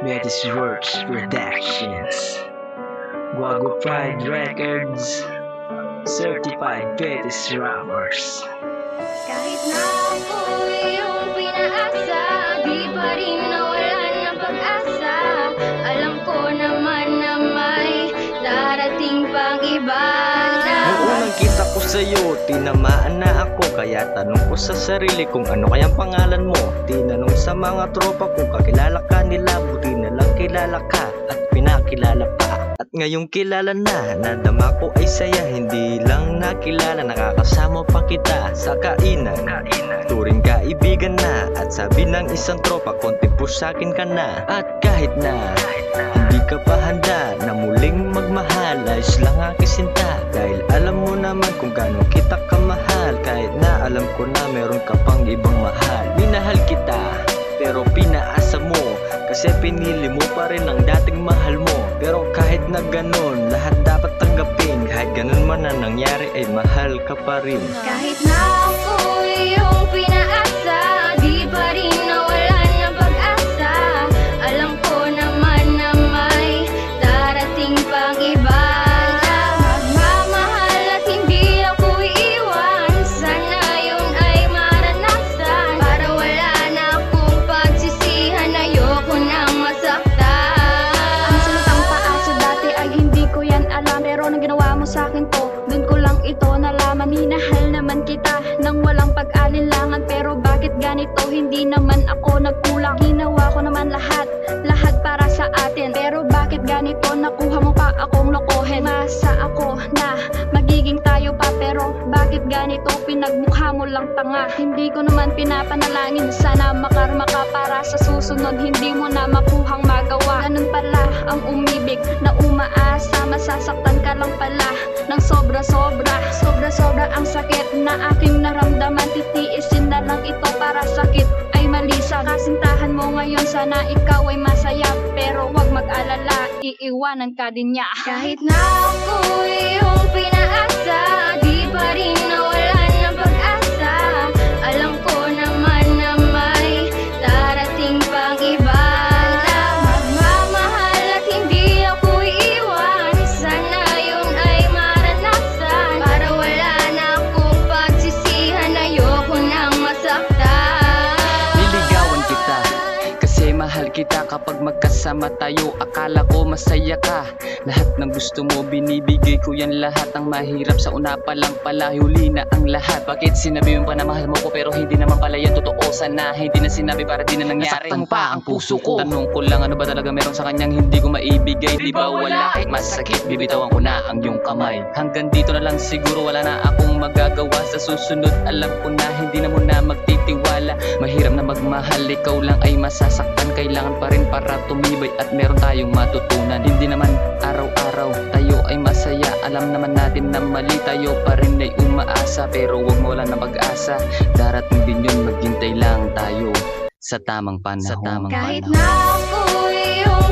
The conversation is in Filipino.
Metis Works Productions, Guago Pride Records, Certified Metis Rappers. Kahit na ako'y iyong pinaasa, di pa rin nawalan ng pag-asa. Alam ko naman na may darating pang iba na. Nung unang kita ko sa'yo, tinamaan na ako. Kaya tanong ko sa sarili kung ano kayang pangalan mo. Tinanong sa mga tropa kung kakilala ka nila. Buti na lang kilala ka at pinakilala pa. At ngayong kilala na, nadama ko ay saya. Hindi lang nakilala, nakakasama pa kita sa kainan. Turing kaibigan na, at sabi ng isang tropa, konting push sa'kin ka na. At kahit na hindi ka pa handa na muling magmahal, ayos lang aking sinta. Dahil alam mo naman kung gaano kita kamahal. Kahit na alam ko na meron ka pang ibang mahal. Minahal kita, pero pinaasa mo, kasi pinili mo pa rin ang dating mahal mo. Pero kahit na ganun, lahat dapat tanggapin. Kahit ganun man na nangyari, ay mahal ka pa rin. Kahit na ako'y iyong pinaasa, di pa rin nawalan ng pag-asa. Alam ko naman na may darating pang iba na magmamahal at hindi ako iiwan. Sana yun ay maranasan, para wala na akong pagsisihan. Ayoko nang masaktan. Ang salitang paasa dati ay hindi ko yan alam, pero nang ginawa mo sa'kin to, dun ko lang ito nalaman. Minahal naman kita nang walang pag-alinlangan, pero bakit ganito? Hindi naman ako nagkulang. Ginawa ko naman lahat para sa atin, pero bakit ganito? Nakuha mo pa akong lokohin. Masa ako na magiging tayo pa, pero bakit ganito? Pinagmukha mo lang tanga. Hindi ko naman pinapanalangin, sana makarma ka para sa susunod hindi mo na makuhang magawa. Ganun pala ang umibig na umaasa, masasaktan ka lang pala ng sobra-sobra. Sobra-sobra ang sakit na aking naramdaman, titiisin na lang ito para sakit ay malisa. Kasintahan mo ngayon, sana ikaw ay masaya, pero wag mag-alala, iiwanan ka din niya. Kahit na ako'y iyong pinaasa, di pa rin nawalan ng pag-asa. Alam ko naman na may darating pang iba na magmamahal at hindi ako iiwan. Sana yun ay maranasan, para wala na akong pagsisihan. Ayoko nang masaktan. Niligawan kita kasi mahal kita. Kapag magkasama tayo, akala ko masaya ka. Lahat ng gusto mo, binibigay ko yan lahat. Ang mahirap sa una pa lang pala, huli na ang lahat. Bakit sinabi mo pa na mahal mo ko, pero hindi naman pala yan totoo? Sana hindi na sinabi para di na nangyari. Nasaktan pa ang puso ko. Tanong ko lang, ano ba talaga meron sa kanyang hindi ko maibigay? Di ba wala? Kahit masakit, bibitawan ko na ang iyong kamay. Hanggang dito na lang siguro, wala na akong magagawa. Sa susunod, alam ko na hindi na muna magtitiwala. Mahirap na magmahal, ikaw lang ay masasaktan. Kailangan pa rin para tumibay at meron tayong matutunan. Hindi naman araw-araw tayo ay masaya. Alam naman natin na mali, tayo pa rin ay umaasa. Pero huwag mawala ng pag-asa, darating din yun, maghintay lang tayo sa tamang panahon. Kahit na ako'y iyong